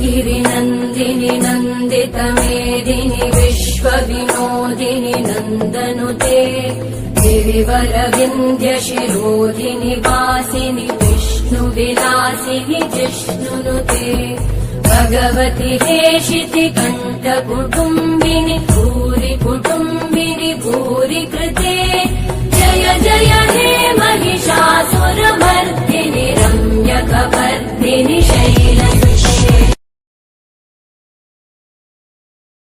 गिरिनन्दिनि नन्दितमेदिनि विश्वविनोदिनि नन्दनुते गिरिवरविन्ध्यशिरोधिनि वासिनि विष्णुविलासिनि जिष्णुनुते भगवति हेशिति कण्ठकुटुम्बिनि भूरि कुटुम्बिनि भूरि कृते जय जय हे